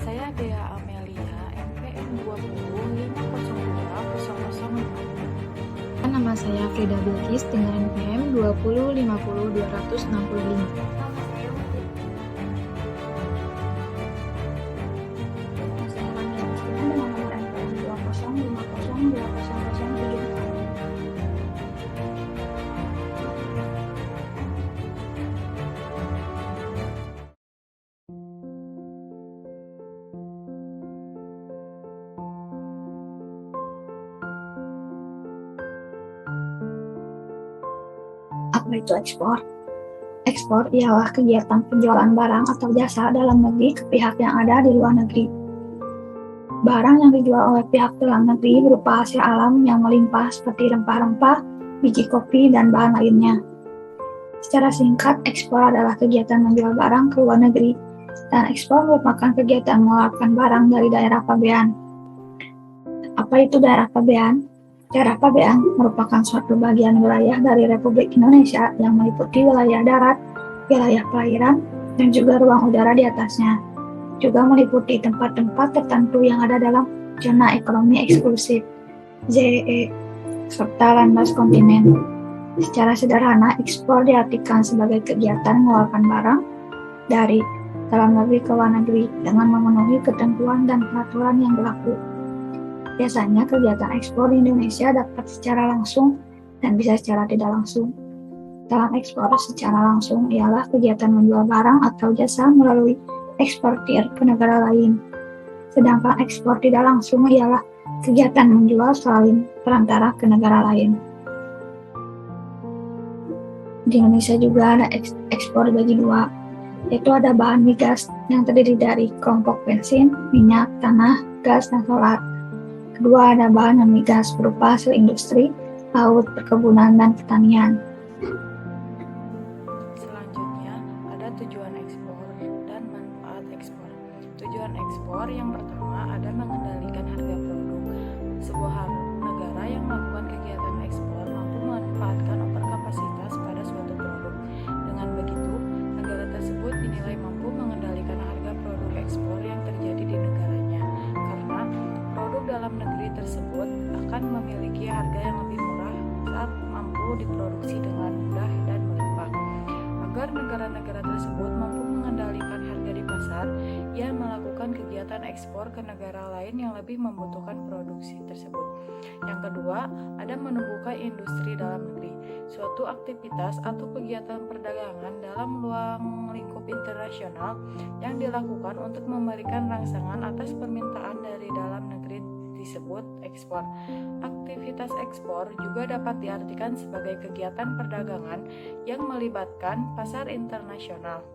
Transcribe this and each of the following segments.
saya Dea Amelia, NPM 20502005. Nama saya Frida Bilkis dengan NPM 2050265. Apa itu ekspor? Ekspor ialah kegiatan penjualan barang atau jasa dalam negeri ke pihak yang ada di luar negeri. Barang yang dijual oleh pihak dalam negeri berupa hasil alam yang melimpah seperti rempah-rempah, biji kopi, dan bahan lainnya. Secara singkat, ekspor adalah kegiatan menjual barang ke luar negeri, dan ekspor merupakan kegiatan mengeluarkan barang dari daerah pabean. Apa itu daerah pabean? Daerah pabean merupakan suatu bagian wilayah dari Republik Indonesia yang meliputi wilayah darat, wilayah perairan, dan juga ruang udara di atasnya. Juga meliputi tempat-tempat tertentu yang ada dalam zona ekonomi eksklusif (ZEE) serta landas kontinen. Secara sederhana, ekspor diartikan sebagai kegiatan mengeluarkan barang dari dalam negeri ke luar negeri dengan memenuhi ketentuan dan peraturan yang berlaku. Biasanya kegiatan ekspor di Indonesia dapat secara langsung dan bisa secara tidak langsung. Dalam ekspor secara langsung ialah kegiatan menjual barang atau jasa melalui eksportir ke negara lain. Sedangkan ekspor tidak langsung ialah kegiatan menjual melalui perantara ke negara lain. Di Indonesia juga ada ekspor dibagi dua, yaitu ada bahan migas yang terdiri dari kelompok bensin, minyak, tanah, gas, dan solar. Kedua, ada bahan non-migas berupa hasil industri, laut, perkebunan, dan pertanian. Selanjutnya, ada tujuan ekspor dan manfaat ekspor. Tujuan ekspor yang pertama ada mengendalikan harga produk. Sebuah negara yang melakukan kegiatan ekspor mampu memanfaatkan overkapasitas pada suatu produk. Dengan begitu, negara tersebut dinilai mampu mengendalikan harga produk ekspor yang terjadi di negaranya, karena produk dalam negeri tersebut akan memiliki harga yang lebih murah saat mampu diproduksi dengan mudah dan melimpah. Agar negara-negara tersebut mampu mengendalikan harga di pasar, ia melakukan kegiatan ekspor ke negara lain yang lebih membutuhkan produksi tersebut. Yang kedua, ada menumbuhkan industri dalam negeri, suatu aktivitas atau kegiatan perdagangan dalam ruang lingkup internasional yang dilakukan untuk memberikan rangsangan atas permintaan dari dalam negeri disebut ekspor. Aktivitas ekspor juga dapat diartikan sebagai kegiatan perdagangan yang melibatkan pasar internasional.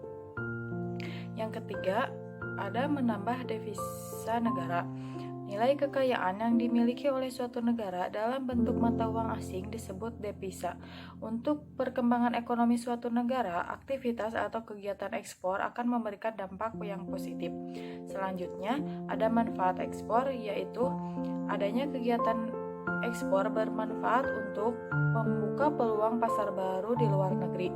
Yang ketiga, ada menambah devisa negara. Nilai kekayaan yang dimiliki oleh suatu negara dalam bentuk mata uang asing disebut devisa. Untuk perkembangan ekonomi suatu negara, aktivitas atau kegiatan ekspor akan memberikan dampak yang positif. Selanjutnya, ada manfaat ekspor, yaitu adanya kegiatan ekspor bermanfaat untuk membuka peluang pasar baru di luar negeri.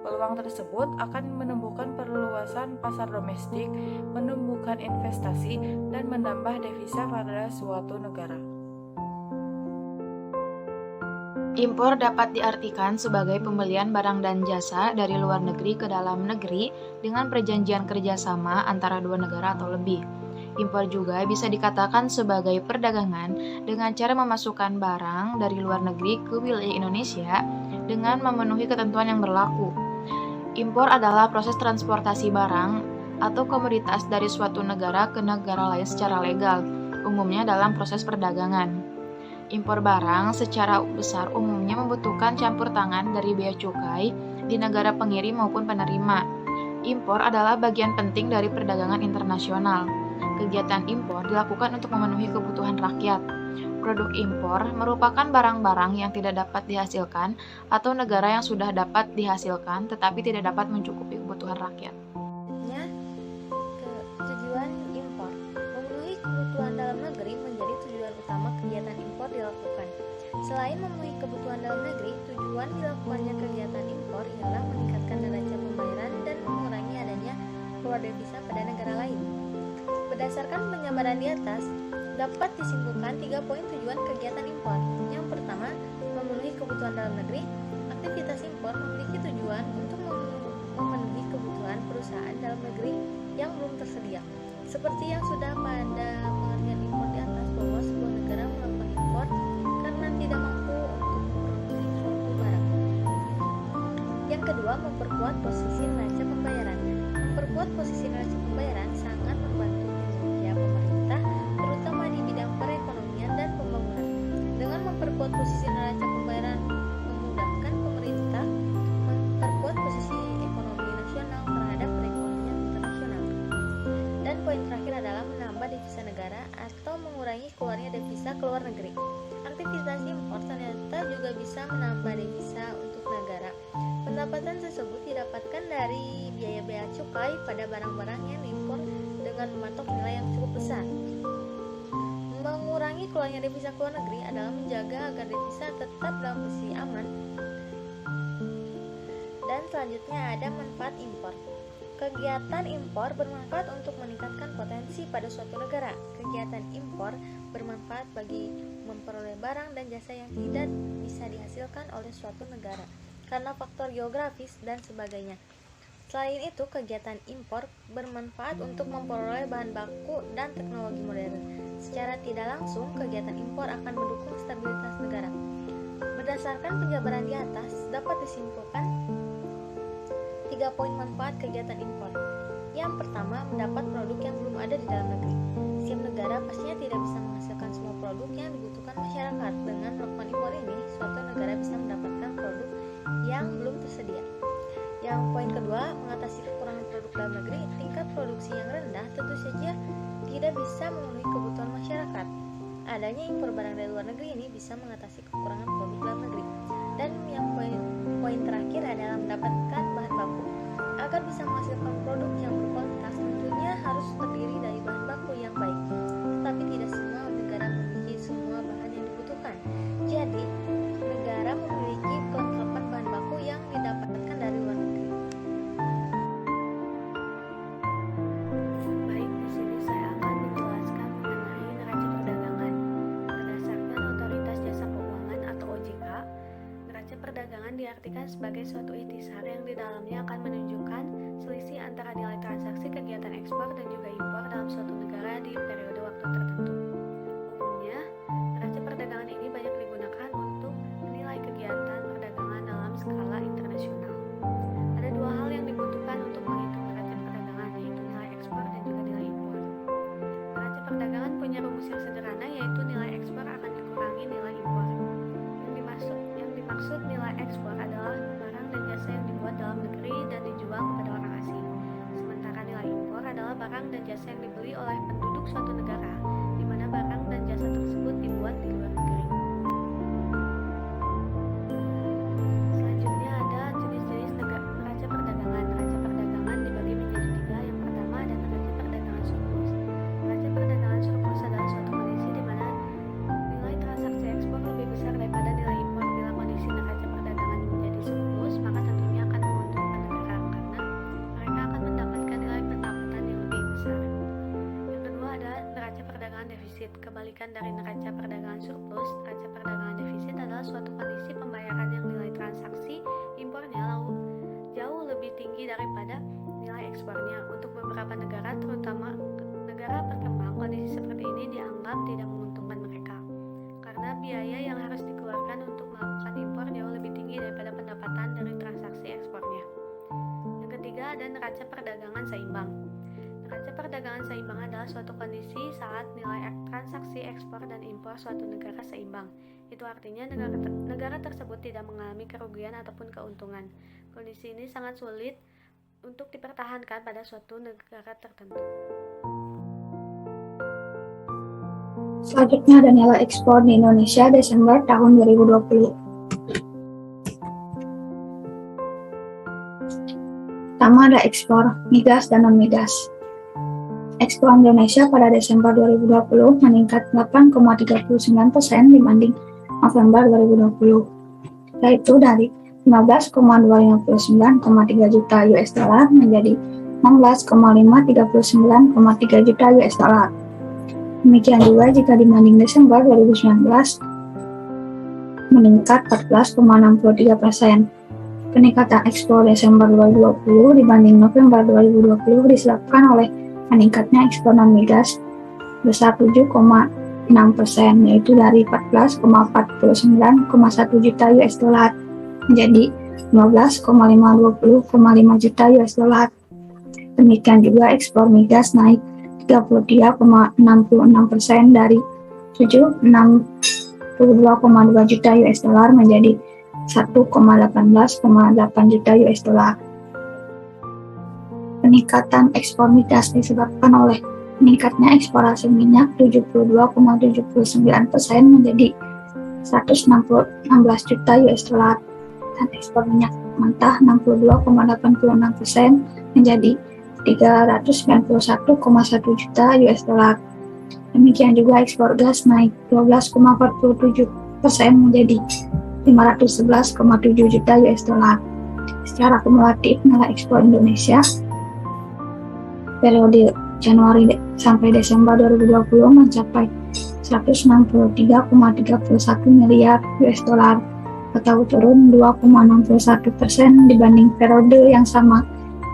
Peluang tersebut akan menumbuhkan perluasan pasar domestik, menumbuhkan investasi, dan menambah devisa pada suatu negara. Impor dapat diartikan sebagai pembelian barang dan jasa dari luar negeri ke dalam negeri dengan perjanjian kerjasama antara dua negara atau lebih. Impor juga bisa dikatakan sebagai perdagangan dengan cara memasukkan barang dari luar negeri ke wilayah Indonesia dengan memenuhi ketentuan yang berlaku. Impor adalah proses transportasi barang atau komoditas dari suatu negara ke negara lain secara legal, umumnya dalam proses perdagangan. Impor barang secara besar umumnya membutuhkan campur tangan dari bea cukai di negara pengirim maupun penerima. Impor adalah bagian penting dari perdagangan internasional. Kegiatan impor dilakukan untuk memenuhi kebutuhan rakyat. Produk impor merupakan barang-barang yang tidak dapat dihasilkan atau negara yang sudah dapat dihasilkan tetapi tidak dapat mencukupi kebutuhan rakyat. Tujuan impor memenuhi kebutuhan dalam negeri menjadi tujuan utama kegiatan impor dilakukan. Selain memenuhi kebutuhan dalam negeri, tujuan dilakukannya kegiatan impor ialah meningkatkan neraca pembayaran dan mengurangi adanya keluar devisa pada negara lain. Berdasarkan penjabaran di atas, dapat disimpulkan 3 poin tujuan kegiatan impor. Yang pertama, memenuhi kebutuhan dalam negeri. Aktivitas impor memiliki tujuan untuk memenuhi kebutuhan perusahaan dalam negeri yang belum tersedia. Seperti yang sudah pada pengertian impor di atas, bahwa sebuah negara melakukan impor karena tidak mampu untuk memproduksi suatu barang. Yang kedua, memperkuat posisi neraca pembayaran. Memperkuat posisi neraca pembayaran sangat membantu kinerja pemerintah, terutama di bidang perekonomian dan pembangunan. Dengan memperkuat posisi neraca pembayaran memudahkan pemerintah memperkuat posisi ekonomi nasional terhadap perekonomian internasional. Dan poin terakhir adalah menambah devisa negara atau mengurangi keluarnya devisa ke luar negeri. Aktivitas impor ternyata juga bisa menambah devisa untuk negara. Pendapatan tersebut didapatkan dari biaya bea cukai pada barang-barang yang diimpor dengan mematok nilai yang cukup besar. Mengurangi keluarnya devisa ke luar negeri adalah menjaga agar devisa tetap dalam posisi aman. Dan selanjutnya ada manfaat impor. Kegiatan impor bermanfaat untuk meningkatkan potensi pada suatu negara. Kegiatan impor bermanfaat bagi memperoleh barang dan jasa yang tidak bisa dihasilkan oleh suatu negara karena faktor geografis dan sebagainya. Selain itu, kegiatan impor bermanfaat untuk memperoleh bahan baku dan teknologi modern. Secara tidak langsung, kegiatan impor akan mendukung stabilitas negara. Berdasarkan penjabaran di atas, dapat disimpulkan 3 poin manfaat kegiatan impor. Yang pertama, mendapat produk yang belum ada di dalam negeri. Setiap negara pastinya tidak bisa menghasilkan semua produk yang dibutuhkan masyarakat. Dengan melakukan impor ini, suatu negara bisa mendapatkan produk yang belum tersedia. Yang poin kedua, mengatasi kekurangan produk dalam negeri. Tingkat produksi yang rendah tentu saja tidak bisa memenuhi kebutuhan masyarakat. Adanya impor barang dari luar negeri ini bisa mengatasi kekurangan produk dalam negeri. Dan yang poin terakhir adalah mendapatkan bahan baku. Agar bisa menghasilkan produk yang berkualitas, tentunya harus terdiri dari bahan baku yang baik. Tetapi tidak semua negara memiliki semua bahan yang dibutuhkan. Jadi, negara memiliki kelengkapan bahan baku yang didapatkan dari luar negeri. Baik, di sini saya akan menjelaskan mengenai neraca perdagangan. Berdasarkan Otoritas Jasa Keuangan atau OJK, neraca perdagangan diartikan sebagai suatu ikhtisar yang di dalamnya akan menunjukkan selisih antara nilai transaksi kegiatan ekspor dan juga impor dalam suatu negara di periode waktu tertentu. Umumnya, neraca perdagangan ini banyak digunakan untuk menilai kegiatan perdagangan dalam skala internasional. Ada 2 hal yang dibutuhkan untuk menghitung neraca perdagangan, yaitu nilai ekspor dan juga nilai impor. Neraca perdagangan punya rumus yang sederhana, yaitu nilai ekspor akan dikurangi nilai impor. Yang dimaksud nilai ekspor adalah barang dan jasa yang dibuat dalam negeri dan dijual kepada orang asing. Sementara nilai impor adalah barang dan jasa yang dibeli oleh penduduk suatu negara, di mana barang dan jasa tersebut dibuat di luar negeri. Selanjutnya ada jenis-jenis neraca perdagangan. Neraca perdagangan dibagi menjadi 3. Yang pertama ada neraca perdagangan surplus. Neraca perdagangan surplus adalah suatu kondisi di mana nilai transaksi ekspor lebih besar daripada nilai impor. Bila kondisi neraca perdagangan menjadi surplus, maka tentunya akan menguntungkan negara karena mereka akan mendapatkan nilai pendapatan yang lebih besar. Yang kedua ada neraca perdagangan defisit. Kebalikan dari neraca perdagangan surplus, neraca perdagangan defisit adalah suatu kondisi pembayaran yang nilai transaksi impornya jauh lebih tinggi daripada nilai ekspornya. Untuk beberapa negara, terutama negara berkembang, kondisi seperti ini dianggap tidak menguntungkan mereka karena biaya yang harus dikeluarkan untuk melakukan impor jauh lebih tinggi daripada pendapatan dari transaksi ekspornya. Yang ketiga ada neraca perdagangan seimbang. Neraca perdagangan seimbang adalah suatu kondisi saat nilai transaksi ekspor dan impor suatu negara seimbang. Itu artinya negara tersebut tidak mengalami kerugian ataupun keuntungan. Kondisi ini sangat sulit untuk dipertahankan pada suatu negara tertentu. Selanjutnya ada nilai ekspor di Indonesia Desember tahun 2020. Pertama ada ekspor migas dan non-migas. Ekspor Indonesia pada Desember 2020 meningkat 8,39% dibanding November 2020, yaitu dari 15,259,3 juta US dollar menjadi 16,539,3 juta US dollar. Demikian juga jika dibanding Desember 2019 meningkat 14,63%. Peningkatan ekspor Desember 2020 dibanding November 2020 disebabkan oleh meningkatnya ekspor non-migas besar 7,6%, yaitu dari 14,49,1 juta US dollar menjadi 15,520,5 juta US dollar. Demikian juga ekspor migas naik 33,66% dari 762,2 juta US dollar menjadi 1,18,8 juta US dollar. Peningkatan ekspor migas disebabkan oleh meningkatnya ekspor hasil minyak 72,79% menjadi 116 juta US dollar dan ekspor minyak mentah 62,86% menjadi 391,1 juta US dollar. Demikian juga ekspor gas naik 12,47% menjadi 511,7 juta US dollar. Secara kumulatif, nilai ekspor Indonesia periode Januari sampai Desember 2020 mencapai 163,31 miliar US dollar atau turun 2,61% dibanding periode yang sama,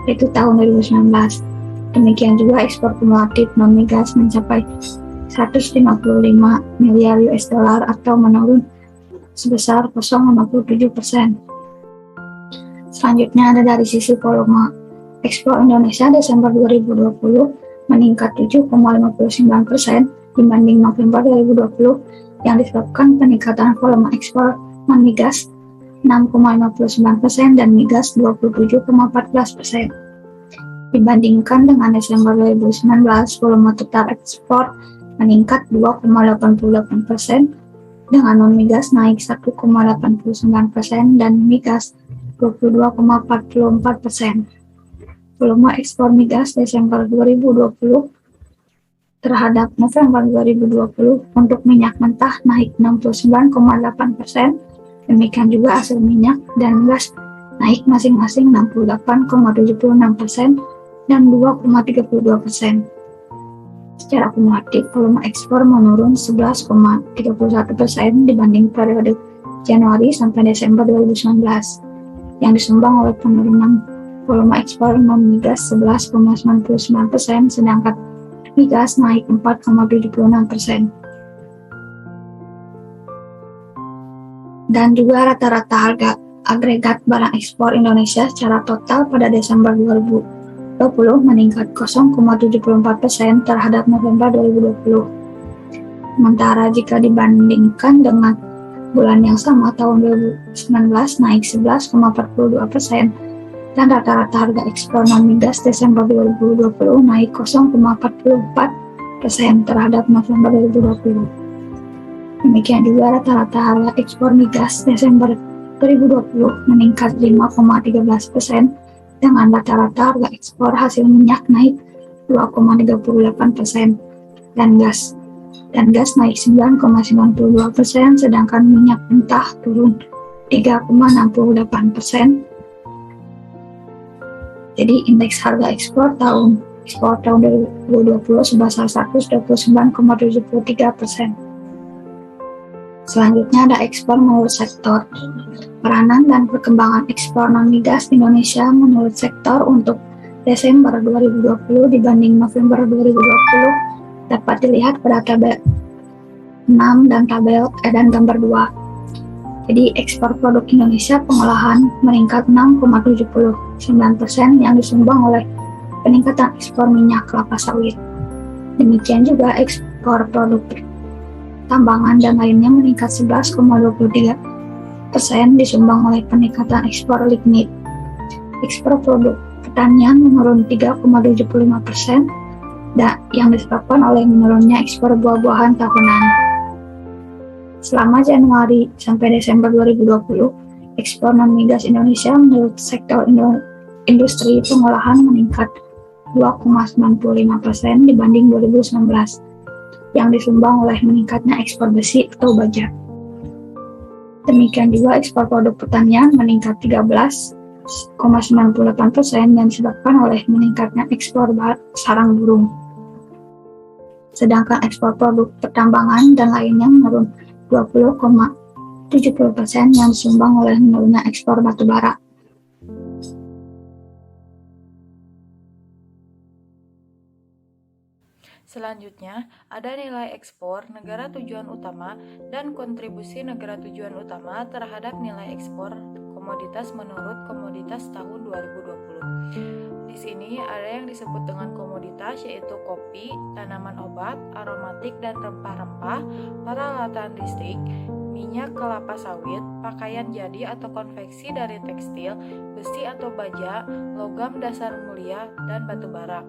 yaitu tahun 2019. Demikian juga ekspor kumulatif non-migas mencapai 155 miliar US dollar atau menurun sebesar 0,57%. Selanjutnya ada dari sisi volume. Ekspor Indonesia Desember 2020 meningkat 7,59% dibanding November 2020 yang disebabkan peningkatan volume ekspor non-migas 6,59% dan migas 27,14%. Dibandingkan dengan Desember 2019, volume total ekspor meningkat 2,88% dengan non-migas naik 1,89% dan migas 22,44%. Volume ekspor migas Desember 2020 terhadap November 2020 untuk minyak mentah naik 69,8%, demikian juga hasil minyak dan gas naik masing-masing 68,76% dan 2,32%. Secara kumulatif, volume ekspor menurun 11,31% dibanding periode Januari sampai Desember 2019, yang disumbang oleh penurunan volume ekspor non-migas 11,99%, sedangkan migas naik 4,76%. Dan juga rata-rata harga agregat barang ekspor Indonesia secara total pada Desember 2020 meningkat 0,74% terhadap November 2020. Sementara jika dibandingkan dengan bulan yang sama tahun 2019 naik 11,42%, dan rata-rata harga ekspor non-migas Desember 2020 naik 0,44% terhadap November 2020. Demikian juga rata-rata harga ekspor migas Desember 2020 meningkat 5,13% dengan rata-rata harga ekspor hasil minyak naik 2,38% dan gas naik 9,92%, sedangkan minyak mentah turun 3,68%. Jadi indeks harga ekspor tahun 2020 sebesar 129,73%. Selanjutnya ada ekspor menurut sektor. Peranan dan perkembangan ekspor non-migas Indonesia menurut sektor untuk Desember 2020 dibanding November 2020 dapat dilihat pada tabel 6 dan gambar 2. Jadi ekspor produk Indonesia pengolahan meningkat 6,79% yang disumbang oleh peningkatan ekspor minyak kelapa sawit. Demikian juga ekspor produk tambangan dan lainnya meningkat 11,23% disumbang oleh peningkatan ekspor lignit. Ekspor produk pertanian menurun 3,75% yang disebabkan oleh menurunnya ekspor buah-buahan tahunan. Selama Januari sampai Desember 2020, ekspor non-migas Indonesia menurut sektor industri pengolahan meningkat 2,95% dibanding 2019, yang disumbang oleh meningkatnya ekspor besi atau baja. Demikian juga ekspor produk pertanian meningkat 13,75% 4,98% dan disebabkan oleh meningkatnya ekspor sarang burung. Sedangkan ekspor produk pertambangan dan lainnya menurun 20,70% yang disumbang oleh menurunnya ekspor batu bara. Selanjutnya, ada nilai ekspor negara tujuan utama dan kontribusi negara tujuan utama terhadap nilai ekspor komoditas menurut komoditas tahun 2020. Di sini ada yang disebut dengan komoditas, yaitu kopi, tanaman obat, aromatik dan rempah-rempah, peralatan listrik, minyak kelapa sawit, pakaian jadi atau konveksi dari tekstil, besi atau baja, logam dasar mulia, dan batu bara.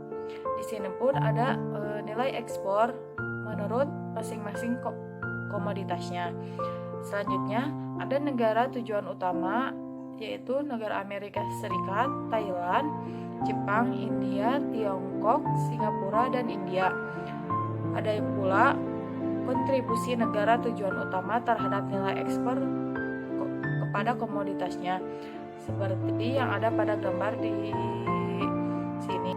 Di sini pun ada nilai ekspor menurut masing-masing komoditasnya. Selanjutnya, ada negara tujuan utama, yaitu negara Amerika Serikat, Thailand, Jepang, India, Tiongkok, Singapura, dan India. Ada pula kontribusi negara tujuan utama terhadap nilai ekspor kepada komoditasnya, seperti yang ada pada gambar di sini.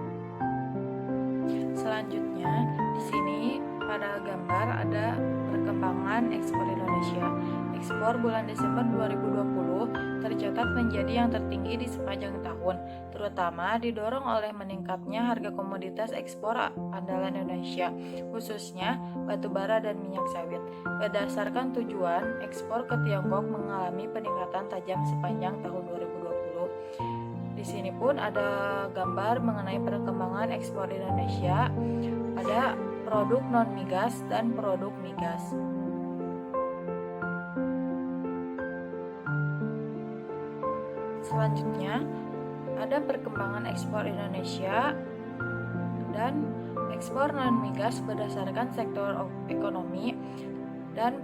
Selanjutnya, di sini pada gambar ada perkembangan ekspor Indonesia. Ekspor bulan Desember 2020 tercatat menjadi yang tertinggi di sepanjang tahun, terutama didorong oleh meningkatnya harga komoditas ekspor andalan Indonesia, khususnya batu bara dan minyak sawit. Berdasarkan tujuan, ekspor ke Tiongkok mengalami peningkatan tajam sepanjang tahun 2020. Di sini pun ada gambar mengenai perkembangan ekspor Indonesia. Ada produk non-migas dan produk migas. Selanjutnya, ada perkembangan ekspor Indonesia dan ekspor non-migas berdasarkan sektor ekonomi dan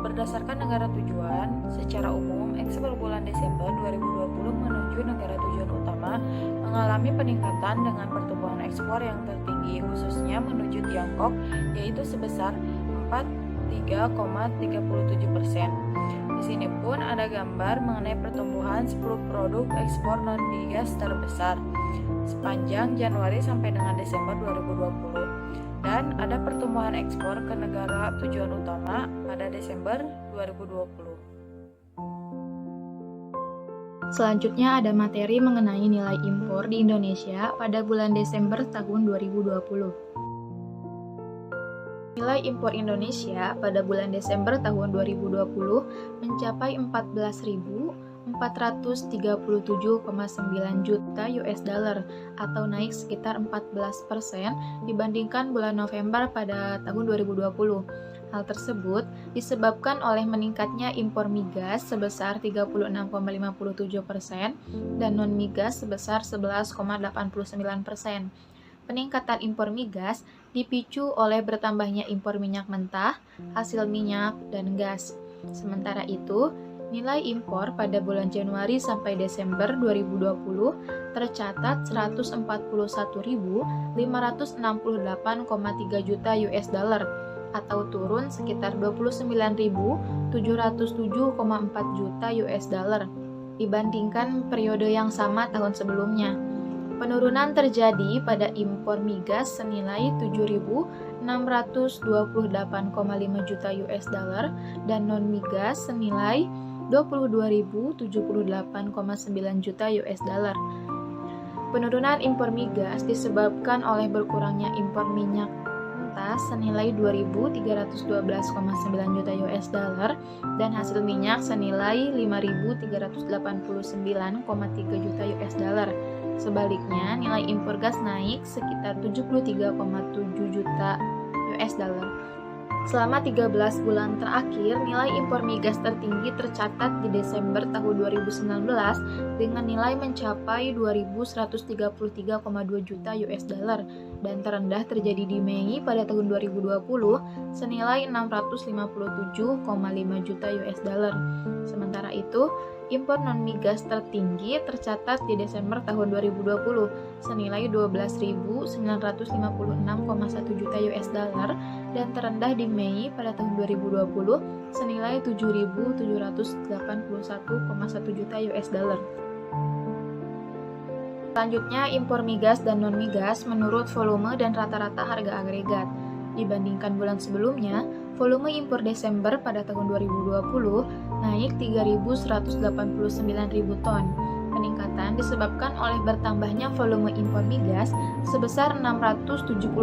berdasarkan negara tujuan. Secara umum, ekspor bulan Desember 2020 menuju negara tujuan utama mengalami peningkatan dengan pertumbuhan ekspor yang tertinggi, khususnya menuju Tiongkok, yaitu sebesar 43,37%. Di sini pun ada gambar mengenai pertumbuhan 10 produk ekspor non-migas terbesar sepanjang Januari sampai dengan Desember 2020. Dan ada pertumbuhan ekspor ke negara tujuan utama pada Desember 2020. Selanjutnya ada materi mengenai nilai impor di Indonesia pada bulan Desember tahun 2020. Nilai impor Indonesia pada bulan Desember tahun 2020 mencapai 14.437,9 juta US dollar atau naik sekitar 14% dibandingkan bulan November pada tahun 2020. Hal tersebut disebabkan oleh meningkatnya impor migas sebesar 36,57% dan non-migas sebesar 11,89%. Peningkatan impor migas dipicu oleh bertambahnya impor minyak mentah, hasil minyak, dan gas. Sementara itu, nilai impor pada bulan Januari sampai Desember 2020 tercatat 141.568,3 juta US dollar atau turun sekitar 29.707,4 juta US dollar dibandingkan periode yang sama tahun sebelumnya. Penurunan terjadi pada impor migas senilai 7.628,5 juta US dollar dan non-migas senilai 22.078,9 juta US dollar. Penurunan impor migas disebabkan oleh berkurangnya impor minyak mentah senilai 2.312,9 juta US dollar dan hasil minyak senilai 5.389,3 juta US dollar. Sebaliknya, nilai impor gas naik sekitar 73,7 juta US dollar. Selama 13 bulan terakhir, nilai impor migas tertinggi tercatat di Desember tahun 2019 dengan nilai mencapai 2.133,2 juta US dollar dan terendah terjadi di Mei pada tahun 2020 senilai 657,5 juta US dollar. Sementara itu, impor non-migas tertinggi tercatat di Desember tahun 2020 senilai 12.956,1 juta US dollar dan terendah di Mei pada tahun 2020 senilai 7.781,1 juta US dollar. Selanjutnya, impor migas dan non-migas menurut volume dan rata-rata harga agregat. Dibandingkan bulan sebelumnya, volume impor Desember pada tahun 2020 naik 3.189.000 ton. Peningkatan disebabkan oleh bertambahnya volume impor migas sebesar 675,1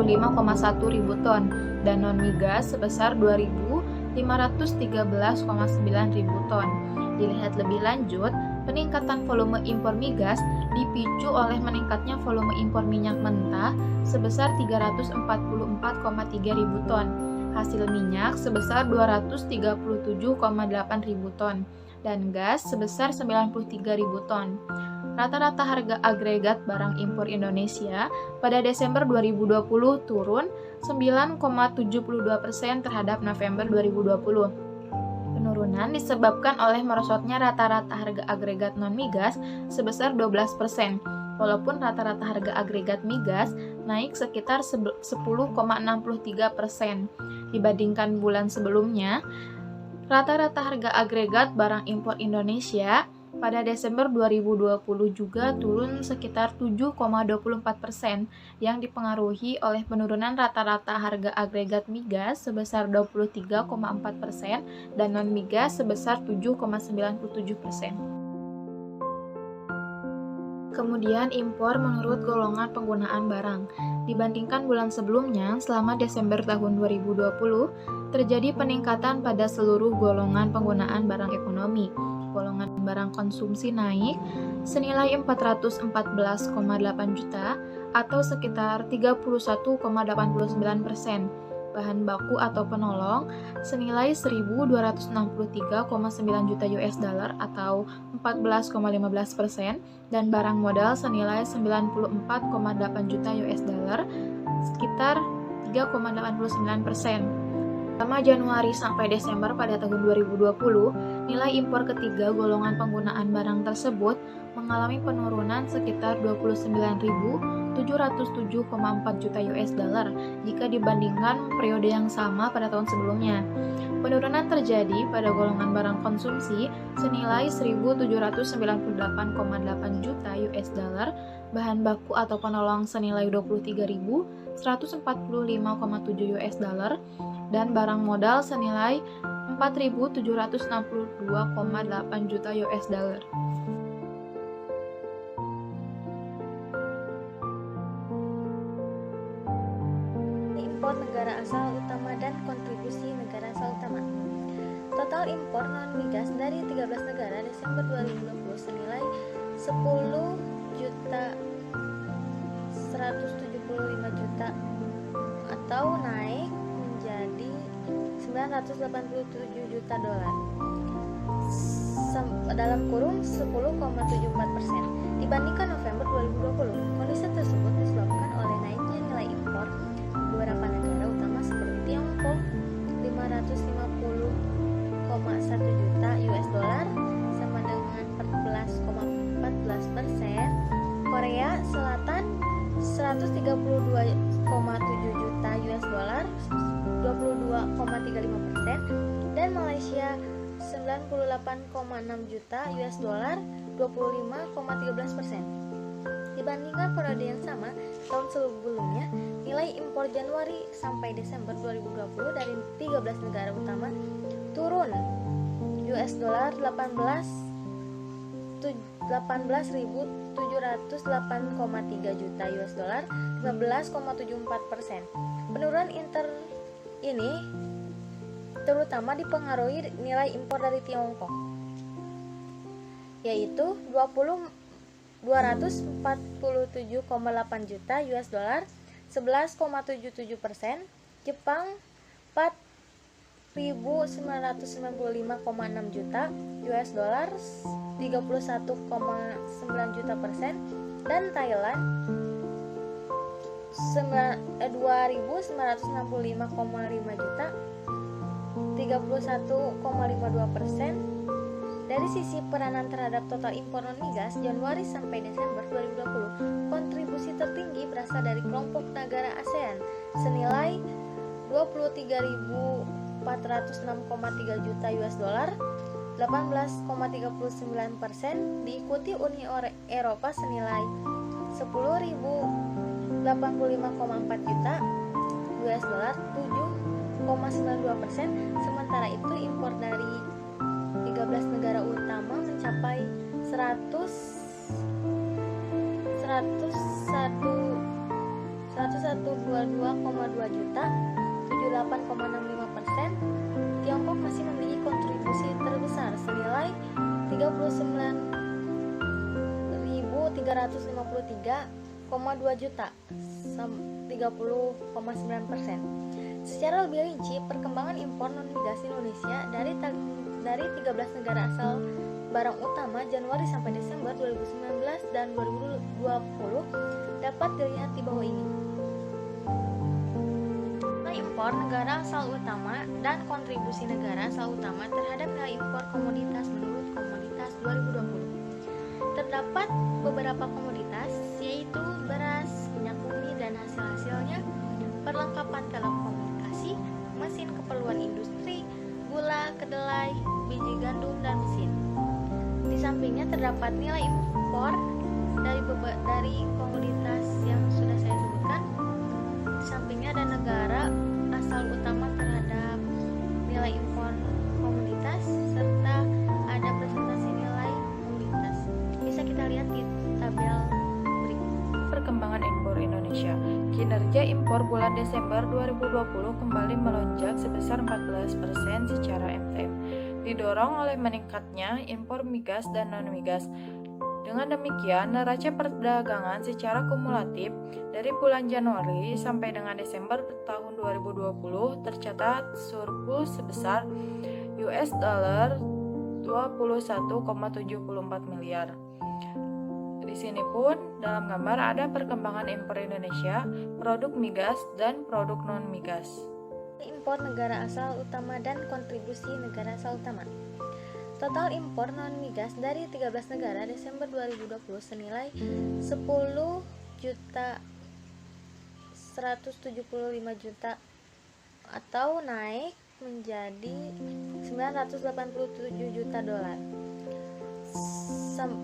ribu ton dan non-migas sebesar 2.513,9 ribu ton. Dilihat lebih lanjut, peningkatan volume impor migas dipicu oleh meningkatnya volume impor minyak mentah sebesar 344,3 ribu ton, hasil minyak sebesar 237,8 ribu ton, dan gas sebesar 93 ribu ton. Rata-rata harga agregat barang impor Indonesia pada Desember 2020 turun 9,72% terhadap November 2020. Penurunan disebabkan oleh merosotnya rata-rata harga agregat non-migas sebesar 12%, walaupun rata-rata harga agregat migas naik sekitar 10,63%. Dibandingkan bulan sebelumnya, rata-rata harga agregat barang impor Indonesia pada Desember 2020 juga turun sekitar 7,24% yang dipengaruhi oleh penurunan rata-rata harga agregat migas sebesar 23,4% dan non-migas sebesar 7,97%. Kemudian impor menurut golongan penggunaan barang. Dibandingkan bulan sebelumnya, selama Desember tahun 2020, terjadi peningkatan pada seluruh golongan penggunaan barang ekonomi. Golongan barang konsumsi naik senilai 414,8 juta atau sekitar 31,89%. Bahan baku atau penolong senilai 1.263,9 juta US dollar atau 14,15% dan barang modal senilai 94,8 juta US dollar sekitar 3,89%. Selama Januari sampai Desember pada tahun 2020, nilai impor ketiga golongan penggunaan barang tersebut mengalami penurunan sekitar 29.707,4 juta US dollar jika dibandingkan periode yang sama pada tahun sebelumnya. Penurunan terjadi pada golongan barang konsumsi senilai 1.798,8 juta US dollar, bahan baku atau penolong senilai 23.145,7 US dollar, dan barang modal senilai 4.762,8 juta US dollar. Impor negara asal utama dan kontribusi negara asal utama. Total impor non-migas dari 13 negara Desember 2020 senilai 10.175 juta atau naik menjadi 987 juta dolar dalam kurung 10,74%. Dibandingkan November 2020, kondisi tersebut disebabkan oleh naiknya nilai impor beberapa negara utama seperti Tiongkok 550,1 juta US dollar sama dengan 14,14%, Korea Selatan 132,7 juta US dollar 22,35% dan Malaysia 98,6 juta US dollar 25,13%. Dibandingkan periode yang sama tahun sebelumnya, nilai impor Januari sampai Desember 2020 dari 13 negara utama turun US dollar 18.708,3 juta US dollar 15,74%. Penurunan ini terutama dipengaruhi nilai impor dari Tiongkok, yaitu 247,8 juta US dollar 11,77%, Jepang 4.995,6 juta US dollar 31,9 juta persen, dan Thailand 2.965,5 juta 31,52%. Dari sisi peranan terhadap total impor non-migas Januari sampai Desember 2020, kontribusi tertinggi berasal dari kelompok negara ASEAN senilai 23.406,3 juta US dollar 18,39%, diikuti Uni Eropa senilai 10.085,4 juta US dollar 7,92%. Sementara itu impor dari 13 negara utama mencapai 122,2 juta 78,65%. Tiongkok masih memiliki kontribusi terbesar senilai 39.353,2 juta 30,9%. Secara lebih rinci, perkembangan impor non-migas Indonesia dari 13 negara asal barang utama Januari sampai Desember 2019 dan 2020 dapat dilihat di bawah ini. Nilai impor negara asal utama dan kontribusi negara asal utama terhadap nilai impor komoditas menurut Komoditas 2020. Terdapat beberapa komoditas, yaitu beras, minyak bumi dan hasil-hasilnya, perlengkapan telekomunikasi, mesin keperluan industri, gula, kedelai, biji gandum, dan mesin. Di sampingnya terdapat nilai impor dari komoditas yang sudah saya sebutkan. Di sampingnya ada negara asal utama terhadap nilai impor komoditas serta ada presentasi nilai komoditas. Bisa kita lihat di tabel berikut. Perkembangan impor Indonesia. Kinerja impor bulan Desember 2020 kembali melonjak sebesar 14% secara MTM, didorong oleh meningkatnya impor migas dan non-migas. Dengan demikian, neraca perdagangan secara kumulatif dari bulan Januari sampai dengan Desember tahun 2020 tercatat surplus sebesar US dollar 21,74 miliar. Di sini pun dalam gambar ada perkembangan impor Indonesia, produk migas dan produk non-migas. Impor negara asal utama dan kontribusi negara asal utama. Total impor non-migas dari 13 negara Desember 2020 senilai 10.175 juta atau naik menjadi 987 juta dolar.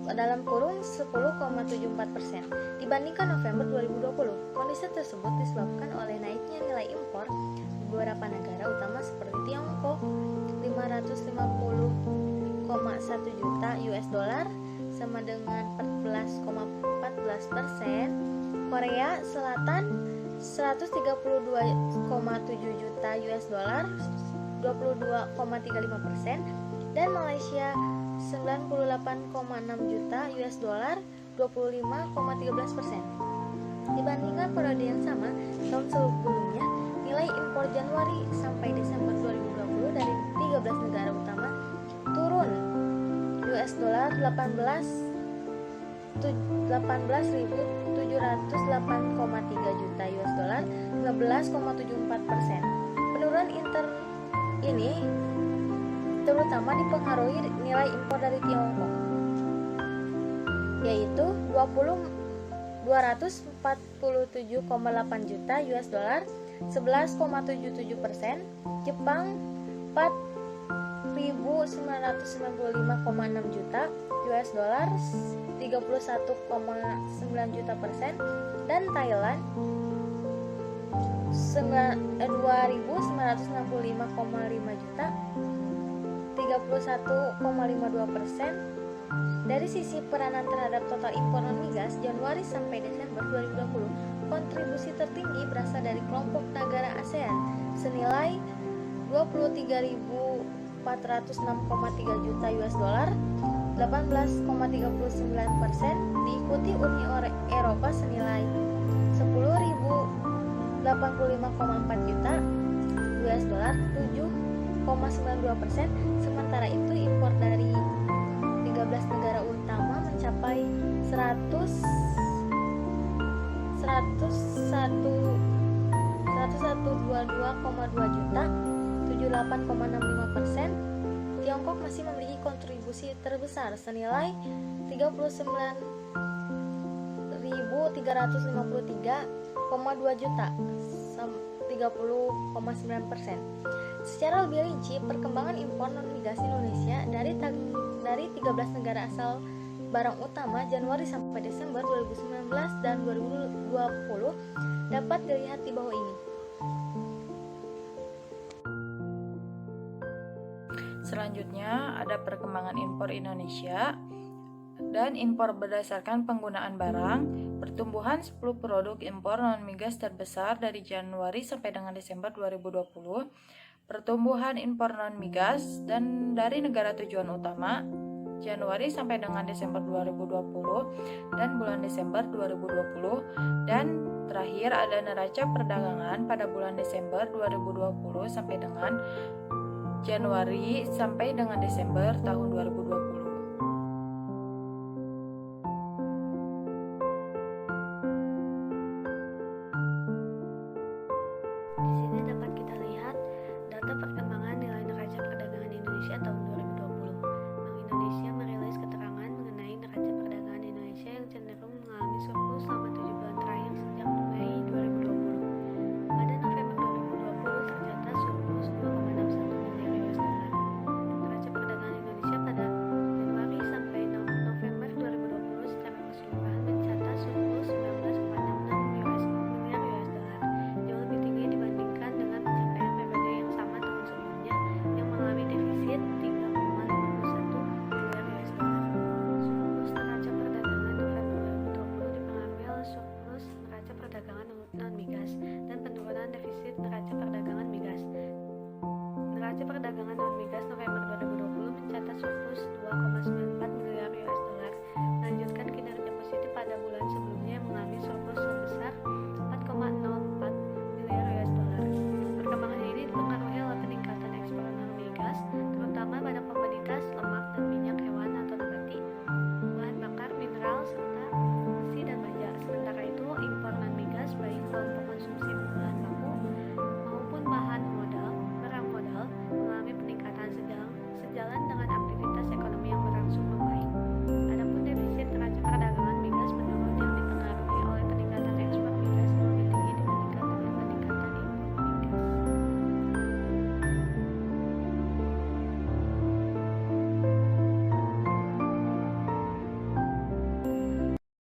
Dalam kurung 10,74% dibandingkan November 2020. Kondisi tersebut disebabkan oleh naiknya nilai impor beberapa negara utama seperti Tiongkok 550,1 juta US dollar sama dengan 14,14%, Korea Selatan 132,7 juta US dollar 22,35%, dan Malaysia 98,6 juta US dollar 25,13%. Dibandingkan periode yang sama tahun sebelumnya, nilai impor Januari sampai Desember 2020 dari 13 negara utama turun US dollar 18.708,3 juta US dollar 15,74%. Penurunan ini terutama dipengaruhi nilai impor dari Tiongkok, yaitu 247,8 juta US dollar 11,77%, Jepang 4.995,6 juta US dollar 31,9 juta persen, dan Thailand 2.965,5 juta 31,52%. Dari sisi peranan terhadap total impor non-migas Januari sampai Desember 2020, kontribusi tertinggi berasal dari kelompok negara ASEAN senilai 23.406,3 juta US dollar 18,39%, diikuti Uni Eropa senilai 10.085,4 juta US dollar 7,92%. Sementara itu impor dari 13 negara utama mencapai 122,2 juta 78,65%. Tiongkok masih memiliki kontribusi terbesar senilai 39.353,2 juta 30,9%. Secara lebih rinci, perkembangan impor non-migas Indonesia dari 13 negara asal barang utama Januari sampai Desember 2019 dan 2020 dapat dilihat di bawah ini. Selanjutnya ada perkembangan impor Indonesia dan impor berdasarkan penggunaan barang. Pertumbuhan 10 produk impor non-migas terbesar dari Januari sampai dengan Desember 2020. Pertumbuhan impor non-migas dan dari negara tujuan utama Januari sampai dengan Desember 2020 dan bulan Desember 2020. Dan terakhir ada neraca perdagangan pada bulan Desember 2020 sampai dengan Januari sampai dengan Desember tahun 2020.